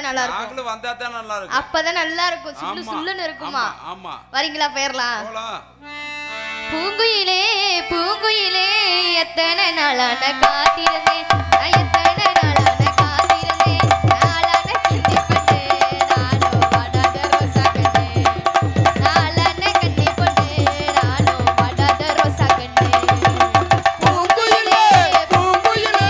அப்பதான் நல்லா இருக்கும். நாங்களும் வந்தா தான் நல்லா இருக்கும். அப்பதான் நல்லா இருக்கும். சுள்ளு சுள்ளுன்னு இருக்குமா? ஆமா. வரீங்களா? போயிரலாம். போலாம். பூங்குயிலே பூங்குயிலே எத்தனை நாளான காத்திருந்தேன், நான் எத்தனை நாளான காத்திருந்தேன், நாளான கண்ணி பட்டு நானோ வாடாத ரோசா கண்ணு, நாளான கண்ணி பட்டு நானோ வாடாத ரோசா கண்ணு. பூங்குயிலே பூங்குயிலே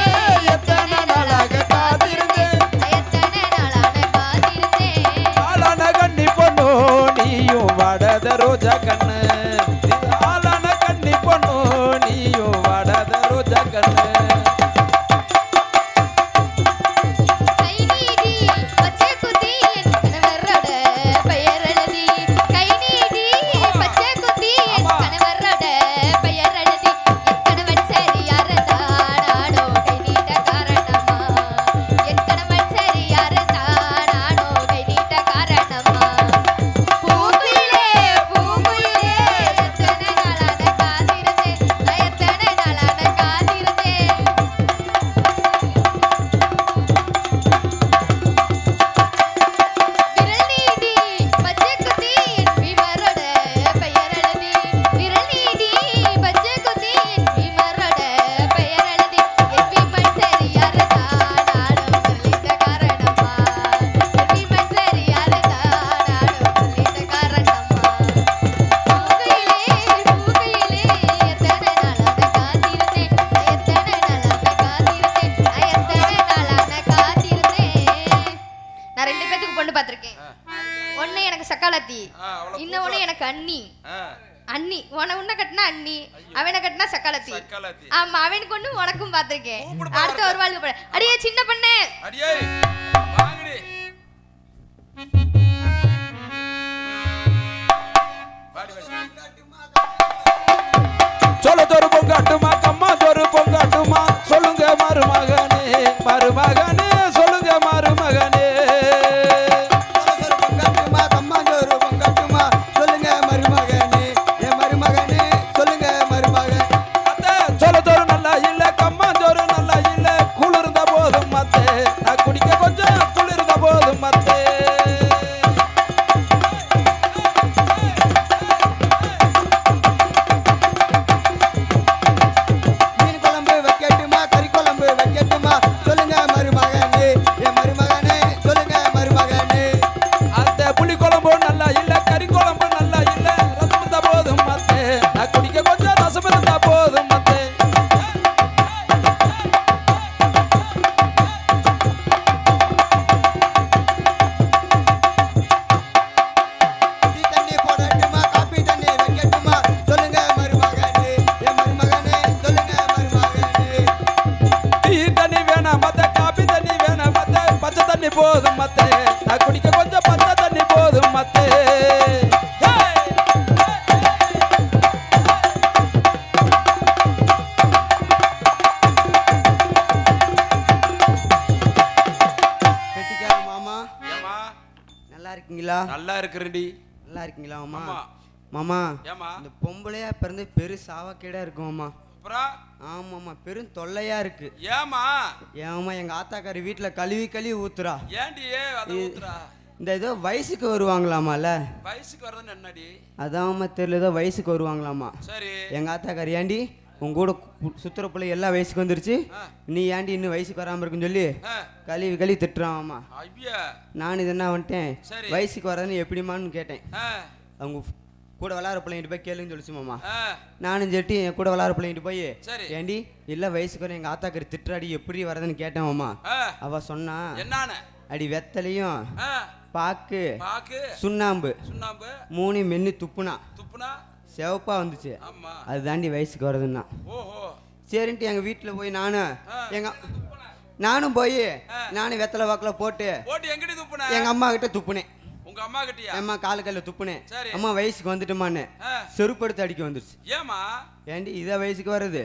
எத்தனை நாளாக காத்திருந்தேன், எத்தனை நாளான காத்திருந்தேன், ஆளான கண்ணி பொண்ணு நீயும் வாடாத ரோஜா கண்ணு, ஆளான கண்ணி பொண்ணு நீயும் வாடாத ரோஜா கண்ணு. கை நீடி பச்சை குத்தி என் கணவரோட பெயர் எழுதி, கை நீடி பச்சை குத்தி என் கணவரோட பெயர் எழுதி, என் கணவன் சரியாரதா நானோ கை நீட்ட காரணமா, என் கணவன் சரியாரதா நானோ கை நீட்ட காரணமா. பூங்குயிலே பூங்குயிலே எத்தனை நாளான காத்திருந்தேன், நான் எத்தனை நாளான காத்திருந்தேன். விரல் நீடி பச்சை குத்தி என் பீமரோட பெயர் எழுதி, விரல் நீடி பச்சை குத்தி என் பீமரோட பெயர் எழுதி, என் பீமன் சரியாரதா நானும் சொல்லிட்ட காரணமா, என் பீமன் சரியாரதா நானும் சொல்லிட்ட காரணமா. பூங்குயிலே பூங்குயிலே எத்தனை நாளான காத்திருந்தேன், எத்தனை நாளான காத்திருந்தேன், எத்தனை நாளான காத்திருந்தேன். நான் 2 பேத்துக்கு பொண்ணு பார்த்திருக்கேன். ஒண்ணு எனக்கு சக்காலத்தி, இன்னொன்னு எனக்கு அண்ணி. அண்ணி உன்னை கட்டினா அண்ணி, அவனை கட்டினா சக்காலத்தி. ஆமா, அவனுக்கு ஒண்ணு உனக்கும் பார்த்திருக்கேன். அடுத்த ஒரு வாழ்க்கை போட. அடியே சின்ன பொண்ணு, அடியே வாங்கடி. சொல்ல தோறு பொங்காட்டுமா, கம்மா தோறு பொங்காட்டுமா, சொல்லுங்க மருமகனே மருமகனே, சொல்லுங்க மருமகனே. பொங்காட்டுமா கம்மாஞ்சோறு பொங்காட்டுமா, சொல்லுங்க மருமகனே என் மருமகனே, சொல்லுங்க மருமகன். அத்தை சொல்ல தோறு நல்லா இல்ல, கம்மா தோறு நல்லா இல்ல, குளிர்ந்த போதும் மத்தே, நான் குடிக்க கொஞ்சம் குளிர்ந்த போதும் மத்தே. மீன் குழம்பு வைக்கட்டுமா கறி குழம்பு வைக்கட்டுமா, சொல்லுங்க மருமகனே என் மருமகனே, சொல்லுங்க மருமகனே. அத்தை புளி குழம்பு நல்லா இல்ல, கறி குழம்பு நல்லா இல்ல, ரசம் இருந்தா போதும் மத்தே, நான் குடிக்க கொஞ்சம் ரசம் இருந்தா போதும் மத்தே. டீ தண்ணி போடட்டுமா காப்பி தண்ணி வைக்கட்டுமா, சொல்லுங்க மருமகனே என் மருமகனே, சொல்லுங்க மருமகனே. டீ தண்ணி வேணாம் மத்த, காபி தண்ணி வேணாம் மத்த, பச்சை தண்ணி போதும் மத்தே, நான் குடிக்க கொஞ்சம் பச்சை தண்ணி போதும் மத்தே. கெட்டிக்கார மாமா ஏமா நல்லா இருக்கீங்களா? நல்லா இருக்கிறேன்டி. நல்லா இருக்கீங்களா மாமா? ஆமா. மாமா ஏமா இந்த பொம்பளையா பிறந்து பெரு சாவக்கேடா இருக்கும் மாமா. அப்புறம் ஆமாம்மா, பெரும் தொல்லையா இருக்கு. ஏமா ஏமா எங்க ஆத்தாக்காரி வீட்டுல கழுவி கழுவி ஊத்துறா. ஏண்டி அதை ஊத்துறா? இந்த ஏதோ வயசுக்கு வருவாங்களாமால, வயசுக்கு வரதுன்னு என்னடி? அதாம்மா தெரியல, ஏதோ வயசுக்கு வருவாங்களாமா. சரி எங்க ஆத்தாக்காரி ஏண்டி உங்க கூட சுத்துற பிள்ளை எல்லாம் வயசுக்கு வந்துருச்சு, நீ ஏண்டி இன்னும் வயசுக்கு வராம இருக்குன்னு சொல்லி கழுவி கழுவி திட்டுறான். ஐயா நான் இது என்ன வந்துட்டேன், சரி. வயசுக்கு வர்றதுன்னு எப்படிமான்னு கேட்டேன். ஆ, அவங்க கூட விளாட்ற பிள்ளைங்கிட்டு போய் கேளுன்னு சொல்லிச்சு மாமா. ஆ, நானும் செட்டி என் கூட விளாட்ற பிள்ளைங்கிட்டு போய் சரி. ஏண்டி இல்லை வயசுக்கு வர எங்கள் ஆத்தாக்கறி திட்டுறாடி எப்படி வரதுன்னு கேட்டேன் மாமா. ஆ, அவ சொன்னா என்னான? அடி வெத்தலையும் ஆ, பாக்கு பாக்கு சுண்ணாம்பு சுண்ணாம்பு 3 மென்னு துப்புனா துப்புனா சிவப்பா வந்துச்சு, ஆமா. அது தாண்டி வயசுக்கு வருதுன்னா. ஓஹோ சரின்ட்டு எங்கள் வீட்டில் போய் நானும் போய் நானும் வெத்தலை வாக்கில் போட்டு போட்டு எங்கடி துப்புன? எங்கள் அம்மா கிட்ட துப்புனேன். உங்க உங்க அம்மா கிட்டயா? அம்மா காலு கையில துப்புனேன். சரி. அம்மா வயசுக்கு வந்துட்டுமான்னு செருப்படுத்து அடிக்க வந்துருச்சு. ஏமா ஏண்டி இதை வயசுக்கு வருது,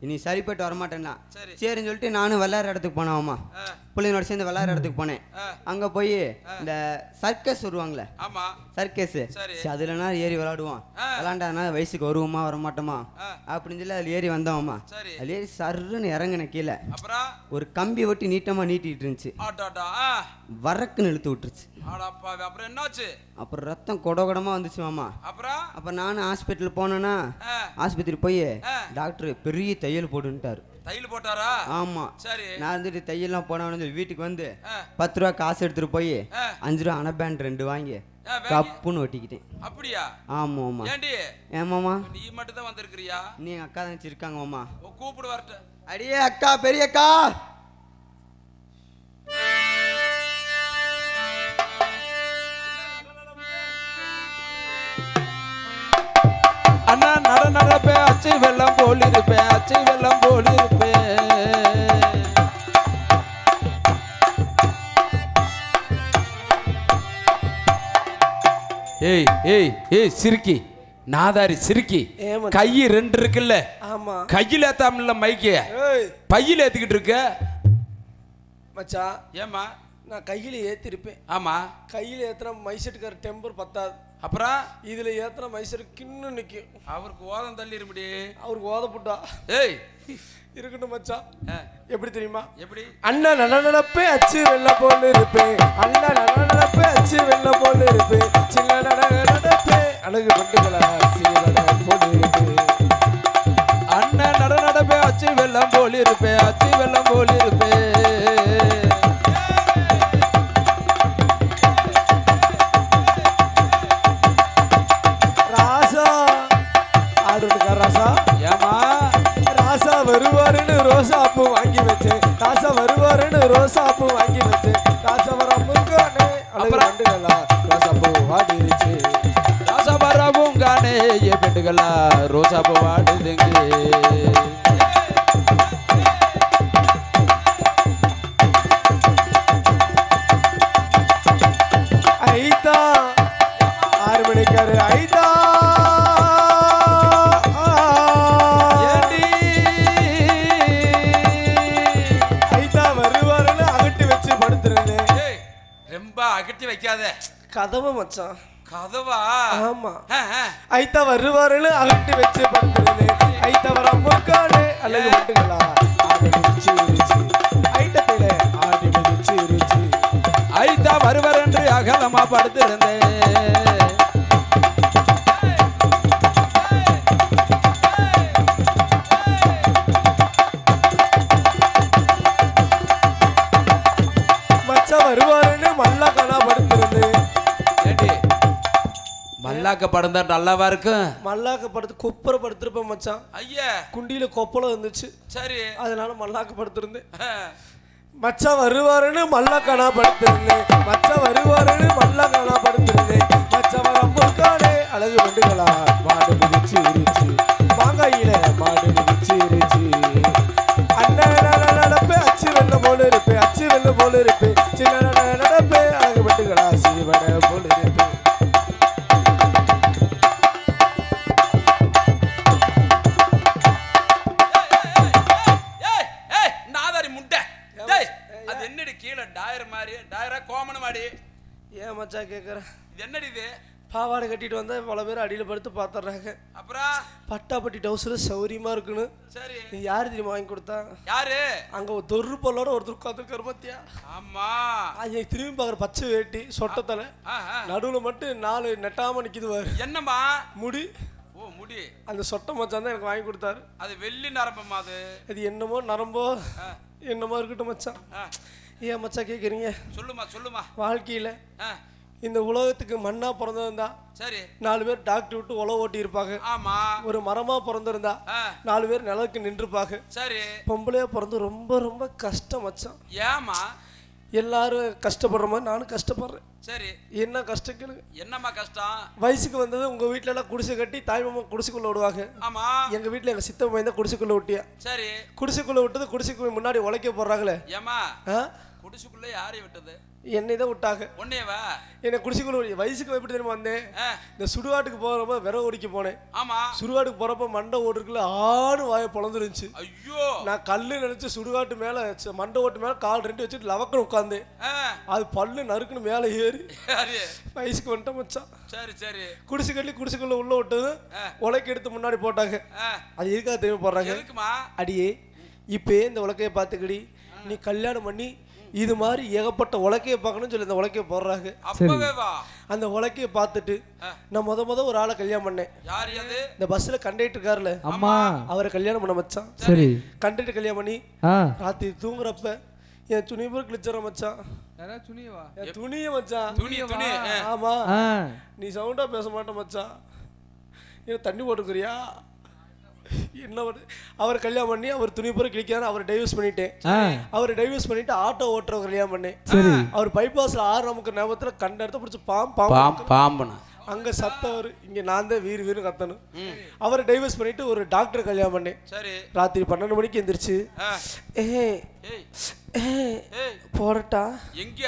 இனி சரிப்பட்டு வரமாட்டேன்னா சரி. சரின்னு சொல்லிட்டு நானும் விளையாடுற இடத்துக்கு போனேன். அம்மா பிள்ளைங்களோட சேர்ந்து விளையாடுற இடத்துக்கு போனேன். அங்க போய் இந்த சர்க்கஸ் வருவாங்களே, ஆமா சர்க்கஸ், சரி. அதுலனா ஏறி விளையாடுவோம். விளையாண்டானா வயசுக்கு வருவோமா வரமாட்டோமா அப்படின்னு சொல்லி அதுல ஏறி வந்தோம்மா. சரி. அதுல ஏறி சர்ன்னு இறங்கின கீழே அப்புறம் ஒரு கம்பி ஒட்டி நீட்டமா நீட்டிட்டு இருந்துச்சு. ஆடாடா வரக்குன்னு இழுத்து விட்டுருச்சு. ஆடாப்பா அப்புறம் என்னாச்சு? அப்புறம் ரத்தம் கொடகொடமா வந்துச்சு மாமா. அப்புறம் நானும் ஹாஸ்பிட்டல் போனேன்னா ஆஸ்பத்திரி போய் டாக்டர் பெரிய தையல் போட்டுட்டாரு. தையல் போட்டாரா? ஆமா. சரி. நான் வந்துட்டு தையல்லாம் போனவனு சொல்லி வீட்டுக்கு வந்து 10 ரூபா காசு எடுத்துட்டு போய் 5 ரூபா அனபேண்ட் 2 வாங்கி கப்புன்னு ஒட்டிக்கிட்டேன். அப்படியா? ஆமா ஆமா. ஏண்டி ஏமாமா நீ மட்டும் தான் வந்திருக்கிறியா? நீ எங்க அக்கா தான் இருக்காங்க மாமா. கூப்பிடு வரட்டு. அடியே அக்கா, பெரிய அக்கா. அண்ணா நடப்பேன், அச்சு வெள்ளம் போல் இருப்பேன், அச்சு வெள்ளம் போல் இருப்பேன். ஏய் ஏய் ஏய் சிரிக்கி, நாதாரி சிரிக்கி, கை 2 இருக்குல்ல, கையில் ஏத்தாமல மைக்க பையில ஏத்திக்கிட்டு இருக்க மச்சான். ஏமா நான் கையில ஏத்திருப்பேன். ஆமா. கையில ஏத்துனா மைசெட்டுக்கார டெம்பர் பத்தாது. அப்புறம் இதுல ஏத்துனா மைசெட் கிண்ணு நிக்கும். அவருக்கு ஓதம் தள்ளி இருப்படி. அவருக்கு ஓத புட்டா. ஏய் இருக்கட்டும் மச்சான். எப்படி தெரியுமா? எப்படி? அண்ணா நடப்பே அச்சு வெள்ள போல இருப்பேன், அண்ணா நடப்பே அச்சு வெள்ள போல இருப்பேன், சின்ன நடப்பே அழகு பட்டுகளா சீவன போல இருப்பேன். அண்ணன் நடப்பே அச்சு வெள்ளம் போல் இருப்பேன், அச்சு வெள்ளம் போல் இருப்பேன். ராசா ஆடுறா ராசா. ஏமா ராசா வருவாருன்னு ரோசாப்பூ வாங்கி வச்சேன், ராசா வருவாருன்னு ரோசாப்பூ வாங்கி வச்சேன், ராசா வர முருகானே அழகு பண்டுகளா ரோசாப்பூ வாடிருச்சு. ராசா வர பூங்கானே ஏ பெண்டுகளா ரோசாப்பூ வாடுதுங்க. ஐதா 6 மணிக்காரு ஐதா. ஐதா வருவாருன்னு அகட்டி வச்சு படுத்துருந்தேன். ரொம்ப அகட்டி வைக்காத. கதவை மச்சான். கதவா? ஆமா. ஐதா வருவாருன்னு அகட்டி வச்சு படுத்துருந்தேன், ஐதா வர முருகானே அழகு பண்டுகளா ஆடி மிதிச்சு இருச்சு, ஐட்டத்தில ஆடி மிதிச்சு இருச்சு. ஐதா வருவர் என்று அகலமா படுத்திருந்தேன். மச்சா வருவாருன்னு மல்லாக்கனா படுத்திருந்தேன். மல்லாக்க படம் தான் நல்லாவா இருக்கும். மல்லாக்க படுத்து குப்புற படுத்திருப்பேன் மச்சான். ஐயா குண்டியில கொப்பளம் இருந்துச்சு. சரி. அதனால மல்லாக்க படுத்திருந்தேன். மச்சா வருவாருன்னு மல்லாக்கனா படுத்திருந்தேன், மச்சா வருவாருன்னு மல்லாக்கனா படுத்திருந்தேன், மச்சா வர முருகானே அழகு பண்டுகளா மாடு மிதிச்சு இருச்சு, மாங்காயில மாடு மிதிச்சு இருச்சு. அண்ணன் நடப்பே அச்சு வெள்ள போல இருப்பேன், அச்சு வெள்ள போல இருப்பேன், சின்ன நடப்பே அழகு பண்டுகளா சீவன போல இருப்பேன். அது என்னடி கீழே டயர் மாதிரி டயரா கோமன மாடி? ஏன் மச்சா கேக்குற? இது என்னடி இது? பாவாடை கட்டிட்டு வந்தா பல பேர் அடியில படுத்து பாத்துறாங்க. அப்புறம் பட்டாப்பட்டி டவுசர் சௌரியமா இருக்குன்னு. சரி. நீ யாரு தெரியுமா வாங்கி கொடுத்தா? யாரு? அங்க ஒரு தொரு பொல்லோட ஒருத்தர் உட்காந்துருக்காரு பாத்தியா? ஆமா. அது திரும்பி பாக்குற பச்சை வேட்டி சொட்டத்தலை நடுவுல மட்டும் 4 நெட்டாம நிக்குது பாரு. என்னம்மா? முடி. ஓ முடி. அந்த சொட்டை மச்சான் தான் எனக்கு வாங்கி கொடுத்தாரு. அது வெள்ளி நரம்பமா? அது என்னமோ நரம்போ என்னமோ இருக்கட்டும் மச்சான். ஏன் மச்சான் கேக்குறீங்க? சொல்லுமா. வாழ்க்கையில இந்த உலகத்துக்கு மண்ணா பிறந்திருந்தா சரி 4 பேர் டாக்டர் விட்டு உழவு ஓட்டி இருப்பாங்க. ஆமா. ஒரு மரமா பிறந்திருந்தா 4 பேர் நிலவுக்கு நின்றுப்பாங்க. சரி. பொம்பளையா பிறந்து ரொம்ப ரொம்ப கஷ்டம் மச்சான். ஏமா? எல்லாரும் கஷ்டப்படுற மாதிரி நானும் கஷ்டப்படுறேன். சரி. என்ன கஷ்டம் கேளுங்க. என்னம்மா கஷ்டம்? வயசுக்கு வந்தது உங்க வீட்டுல எல்லாம் குடிசை கட்டி தாய்மாமா குடிசைக்குள்ள விடுவாங்க. ஆமா. எங்க வீட்டுல எங்க சித்தம் பையன் தான் குடிசைக்குள்ள விட்டியா. சரி. குடிசைக்குள்ள விட்டது குடிசைக்கு முன்னாடி உழைக்க போடுறாங்களே. ஏமா குடிசைக்குள்ள யாரை விட்டது? என்னை தான் விட்டாங்க. உன்னையவா? என்னை குடிச்சுக்குள்ள வயசுக்கு எப்படி தெரியுமா வந்தேன்? இந்த சுடுகாட்டுக்கு போகிறப்ப விறகு ஒடிக்க போனேன். ஆமா. சுடுகாட்டுக்கு போகிறப்ப மண்டை ஓட்டுக்குள்ள ஆணு வாயை பொழந்துருந்துச்சு. ஐயோ, நான் கல்லு நினைச்சு சுடுகாட்டு மேலே மண்டை ஓட்டு மேலே கால் ரெண்டு வச்சுட்டு லவக்குன்னு உட்காந்தேன். அது பல்லு நறுக்குன்னு மேலே ஏறி வயசுக்கு வந்துட்டேன் மச்சான். சரி சரி. குடிசுக்குள்ள உள்ள விட்டது உலக்கை எடுத்து முன்னாடி போட்டாங்க. அது எதுக்காக தெரியும் போடுறாங்க? அடியே இப்பயே இந்த உலக்கையை பார்த்துக்கடி, நீ கல்யாணம் பண்ணி இது மாதிரி ஏகப்பட்ட உலக்கையை பார்க்கணும்னு சொல்லி இந்த உலக்கையை போடுறாங்க. அந்த உலக்கையை பார்த்துட்டு நான் முத ஒரு ஆளை கல்யாணம் பண்ணேன். இந்த பஸ்ல கண்டக்டர் இருக்காருல, அவரை கல்யாணம் பண்ண மச்சான். சரி, கண்டக்டர் கல்யாணம் பண்ணி ராத்திரி தூங்குறப்ப என் துணியை கிழிச்சற மச்சான். துணிய மச்சான். ஆமா, நீ சவுண்டா பேச மாட்டேன் மச்சான். ஏன் தண்ணி போட்டுக்கிறியா? என்ன அவர் கல்யாணம் பண்ணி அவர் துணி பூரா கிழிக்காரு. அவர் டைவர்ஸ் பண்ணிட்டேன். அவர் டைவர்ஸ் பண்ணிட்டு ஆட்டோ ஓட்டுறவர் கல்யாணம் பண்ணேன். அவர் பைபாஸ்ல ஆறு நமக்கு ஞாபகத்துல கண்ட இடத்த பிடிச்சி பாம்பு அங்க சத்தவர், இங்க நான் தான் வீறு கத்தணும். அவரை டைவர்ஸ் பண்ணிட்டு ஒரு டாக்டர் கல்யாணம் பண்ணேன். ராத்திரி 12 மணிக்கு எந்திரிச்சு போடட்டா எங்க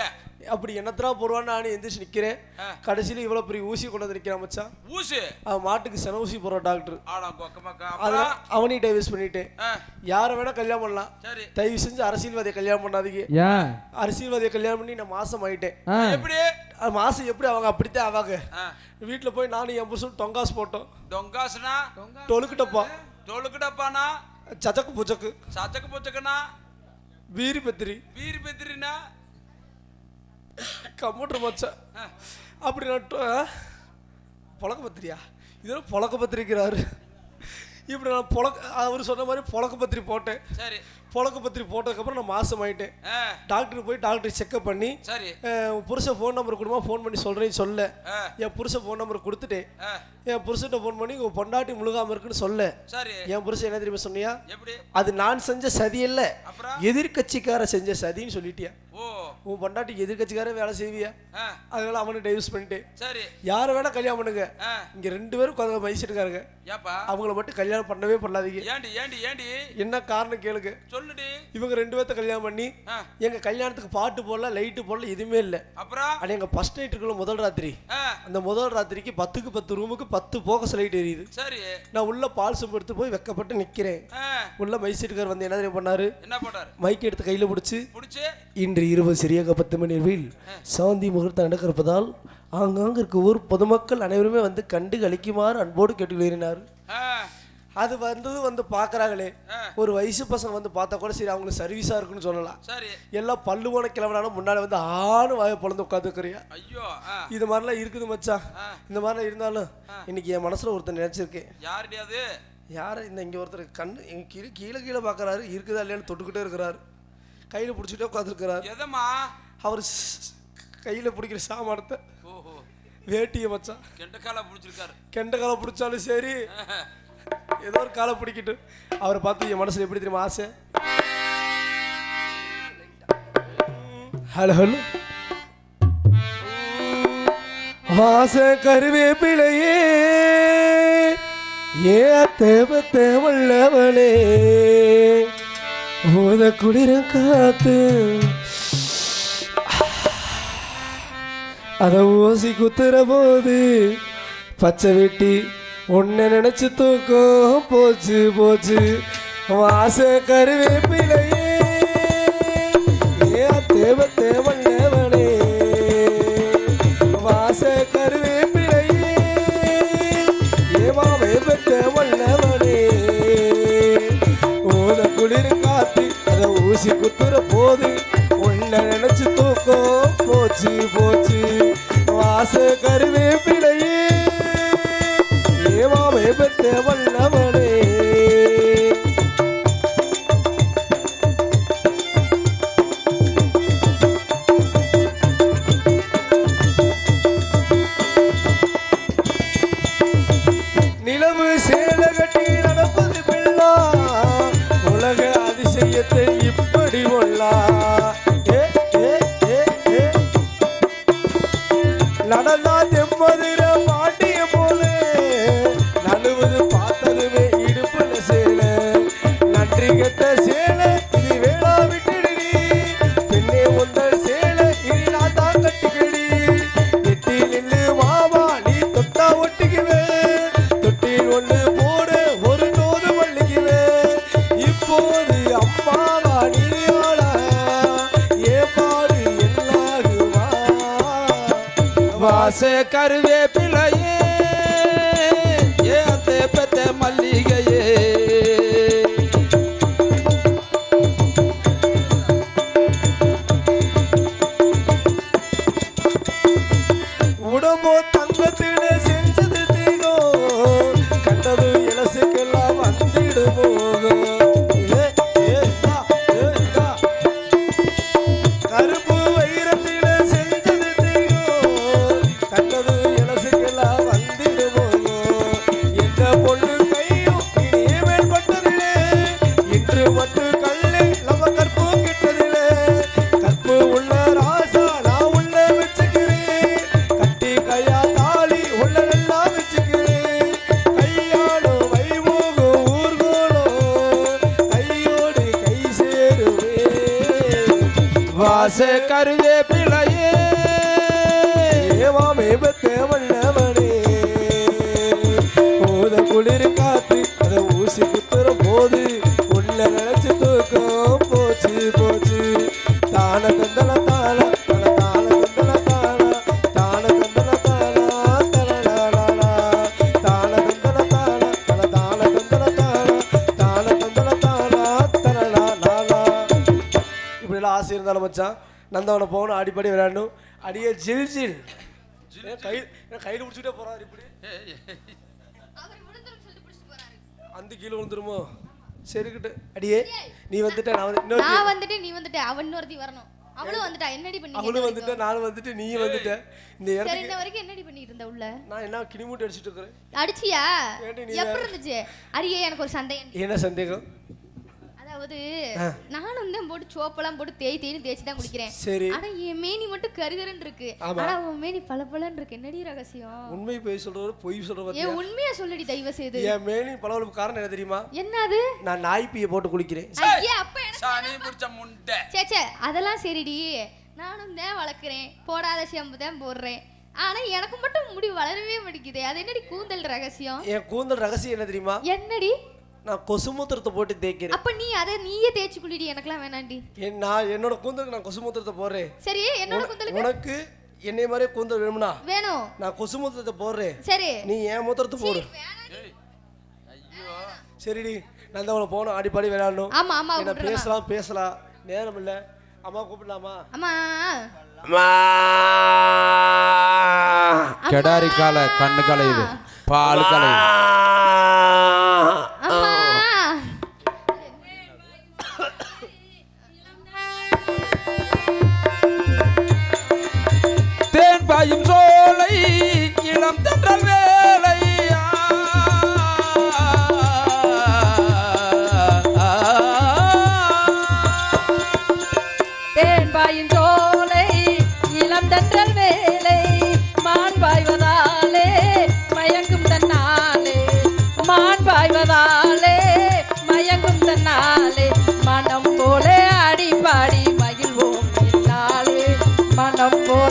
அப்படி என்னத்தரா போடுவான்னு நான் எந்திரிச்சு நிக்கிறேன். கடைசியில இவ்வளவு பெரிய ஊசி கொண்டு வந்து நிக்கிறான் மச்சான். ஊசி? அவன் மாட்டுக்கு சென ஊசி போடுற டாக்டர். அவனையும் டைவர்ஸ் பண்ணிட்டேன். யார வேணா கல்யாணம் பண்ணலாம், தயவு செஞ்சு அரசியல்வாதியை கல்யாணம் பண்ணாதீங்க. அரசியல்வாதியை கல்யாணம் பண்ணி நான் மாசம் ஆயிட்டேன். எப்படி மாசம்? எப்படி அவங்க அப்படித்தான் அவங்க வீட்டுல போய் நானும் என் புருஷன் டொங்காஸ் போட்டோம். டொங்காஸ்னா டொலுக்குடப்பானா சச்சக்கு புச்சக்குனா வீரி பெத்திரினா கம்ப்யூட்டர் மச்சான். அப்படி நான் புழக்க பத்திரியா இதெல்லாம் புழக்க பத்திரிக்கிறாரு. இப்படி நான் அவர் சொன்ன மாதிரி புழக்க பத்திரி போட்டேன். சரி, புழக்க பத்திரி போட்டதுக்கப்புறம் நான் மாசம் ஆயிட்டேன். டாக்டர் போய் டாக்டர் செக்அப் பண்ணி புருஷன் ஃபோன் நம்பர் கொடுமா, ஃபோன் பண்ணி சொல்றேன்னு சொல்ல என் புருஷன் ஃபோன் நம்பர் கொடுத்துட்டேன். என் புருஷன்ட்ட ஃபோன் பண்ணி உங்க பொண்டாட்டி முழுகாம இருக்குன்னு சொல்ல என் புருஷன் என்ன தெரியுமா சொன்னியா? அது நான் செஞ்ச சதி இல்ல, எதிர்கட்சிக்கார செஞ்ச சதின்னு சொல்லிட்டியா. உன் பொண்டாட்டி எதிர்கட்சிக்கார வேலை செய்வியா? அதனால அவனை டைவர்ஸ் பண்ணிட்டேன். யார வேணா கல்யாணம் பண்ணுங்க, இங்க 2 பேரும் வயசுக்காரங்க, அவங்கள மட்டும் கல்யாணம் பண்ணவே பண்ணாதீங்க. என்ன காரணம் கேளுங்க. இவங்க 2 பேர்த்த கல்யாணம் பண்ணி எங்க கல்யாணத்துக்கு பாட்டு போடல, லைட்டு போடல, எதுவுமே இல்ல. அப்புறம் எங்க ஃபர்ஸ்ட் நைட் இருக்குள்ள முதல் ராத்திரி, அந்த முதல் ராத்திரிக்கு 10க்கு 10 ரூமுக்கு 10 போக்கஸ் லைட் எரியுது. சரி, நான் உள்ள பால் சம்பு எடுத்து போய் வெக்கப்பட்டு நிக்கிறேன். உள்ள மைசீட்டுக்கார் வந்து என்ன பண்ணாரு? மைக் எடுத்து கையில பிடிச்சு இன்று இரவு சரியாக 10 மணி அளவில் சாந்தி முகூர்த்தம் நடக்கிறப்பதால் ஆங்காங்க இருக்க ஊர் பொதுமக்கள் அனைவருமே வந்து கண்டு கழிக்குமாறு அன்போடு கேட்டுக்கொள்கிறார். அது வந்து பாக்குறாங்களே, ஒரு வயசு பசங்க வந்து பார்த்தா கூட சரி அவங்களுக்கு சர்வீஸா இருக்குன்னு சொல்லலாம். எல்லாம் பல்லு போன கிளம்பினாலும் முன்னாடி வந்து ஆணு வாயை பொழந்து உட்காந்துக்கிறியா. இது மாதிரிலாம் இருக்குது மச்சான். இந்த மாதிரிலாம் இருந்தாலும் இன்னைக்கு என் மனசுல ஒருத்தர் நினைச்சிருக்கேன். யாரு இந்த இங்க ஒருத்தர் கண்ணு கீழே பாக்குறாரு, இருக்குதா இல்லையான்னு தொட்டுக்கிட்டே இருக்கிறாரு. கையில பிடிச்சிட்டே உட்காந்துருக்கிறாரு. அவர் கையில பிடிக்கிற சாமானத்தை வேட்டிய மச்சான் கெண்ட கால பிடிச்சாலும் சரி ஏதோ ஒரு காலை பிடிக்கிட்டு அவரை பார்த்து என் மனசுல எப்படி தெரியுமா ஆசை. ஹலோ ஹலோ வாச கருவேப்பிலையே ஏ தேவல்லவனே ஓத குளிர காத்து அத ஓசி குத்துற போது பச்சை வெட்டி உன்னை நினைச்சு தூக்கம் போச்சு வாச கருவேப்பிலையே ஏ தேவல்லவனே வாச கருவேப்பிலையே ஏமாவே தேவல்லவனே ஓத குளிர் காத்து அத ஊசி குத்துற போது உன்னை நினைச்சு தூக்கம் போச்சு வாச கருவேப்பிலையே ஏமாவே தேவல்லவனே. நிலவு சேல கட்டி நடப்பது பிள்ளா உலக அதிசயத்தை இப்படி ஒல்லா நடந்தா தெம்மதுர பாட்டிய போல நழுவது பார்த்ததுமே இடுப்புல சேல நன்றி கெட்ட சேல இது வேளா விட்டுடுடி பெண்ணே உந்தல் சேல இனி நான் வாச கருவேப்பிலையே ஏத்த பெத்த மல்லிகையே உடம்போ தங்கத்திலே செஞ்சது தீகோ கண்டது இலசுக்கெல்லாம் வந்திடு போகும் கருப்பு வைரத்திலே செஞ்சது தீகோ கண்டது இலசுக்கெல்லாம் வந்திடு போகும் எந்த பொண்ணு கையும் இனியே மேற்பட்டதிலே இன்று மட்டும் கல்லை நம்ம கற்பு கிட்டதிலே கற்பு உள்ள ராசா நான் உள்ள வச்சுக்கிறேன் கட்டி கையா தாலி உள்ளதெல்லாம் வச்சுக்கிறேன் கையாடும் வைபோகம் ஊர்கோலம் கையோடு கை சேருவேன் வாச கருவேப்பிலையே ஏவாமே தேவல்லவனே போத குளிர் காத்து அதை ஊசி குத்துற போது உள்ள நினைச்சு தூக்கம் போச்சு போச்சு தான தந்தன தான தன தான தந்தன தான தான தந்தன தான தனலாலா தான தந்தன தான தன தான தந்தன தான தான தந்தன தான தனலாலா இப்படிலாம் ஆசை இருந்தாலும் மச்சான் நந்தவனை போகணும் அடிப்படி விளையாடணும் அடியே ஜில் ஜில் கையில் பிடிச்சிட்டே போறாரு இப்படி அந்த கீழே விழுந்துருமோ சரிக்கிட்டு அடியே நீ வந்துட்ட நான் வந்துட்டு நீ வந்துட்டு அவன் இன்னொருத்தி வரணும் அவளும் வந்துட்டா என்னடி பண்ணி அவளும் வந்துட்ட நானும் வந்துட்டு நீ வந்துட்ட இந்த சரி இடத்துக்கு இன்ன வரைக்கும் என்னடி பண்ணிட்டு இருந்த உள்ள நான் என்ன கிணிமூட்டி அடிச்சிட்டு இருக்கிறேன் அடிச்சியா ஏன்டி நீ எப்படி இருந்துச்சு அடியே எனக்கு ஒரு சந்தேகம் என்ன சந்தேகம் அதாவது நானும் தான் போட்டு சோப்பெல்லாம் போட்டு தேய்னு தேய்ச்சி தான் குளிக்கிறேன் சரி ஆனா என் மேனி மட்டும் கருகருன்னு இருக்கு ஆனா உன் மேனி பளபளன்னு இருக்கு என்னடி ரகசியம் உண்மை போய் சொல்றவரு பொய் சொல்றவரு ஏன் உண்மையா சொல்லடி தயவு செய்து என் மேனி பளபளப்பு காரணம் என்ன தெரியுமா என்னது நான் நாய்ப்பியை போட்டு குளிக்கிறேன் ஐயா அப்ப சாணி புடிச்ச முண்டை சே அதெல்லாம் சரிடி நானும் தான் வளர்க்குறேன் போடாத ஷாம்பு தான் போடுறேன் ஆனா எனக்கு மட்டும் முடி வளரவே மாட்டேங்குது அது என்னடி கூந்தல் ரகசியம் என் கூந்தல் ரகசியம் என்ன தெரியுமா என்னடி நான் கொசுமூத்திரத்தை போட்டு தேய்க்கிறேன் அப்ப நீ அதை நீயே தேய்ச்சி குளிடி எனக்குலாம் வேணாண்டி நான் என்னோட கூந்தலுக்கு நான் கொசுமூத்திரத்தை போடுறேன் சரி என்னோட கூந்தலுக்கு உனக்கு என்னைய மாதிரியே கூந்தல் வேணும்னா வேணும் நான் கொசுமூத்திரத்தை போடுறேன் சரி நீ என் மூத்திரத்தை போடு சரிடி நந்தவனை போகணும் ஆடிப்பாடி விளையாடணும் ஆமா ஆமா என்ன பேசலாம் நேரம் இல்ல அம்மா கூப்பிடலாமா அம்மா கெடாரி கால கண்ணு கலையுது பால் கலையுது அம்மா தேன் பாயும் சோலை இளம் தென்றல் வேலை தேன் பாயும் சோலை இளம் தென்றல் வேலை மான் பாய்வதாலே மயங்கும் தன்னாலே மான் பாய்வதாலே மயங்கும் தன்னாலே மனம் போல அடிப்பாடி மகிழ்வோம் என்னாலே மனம் போல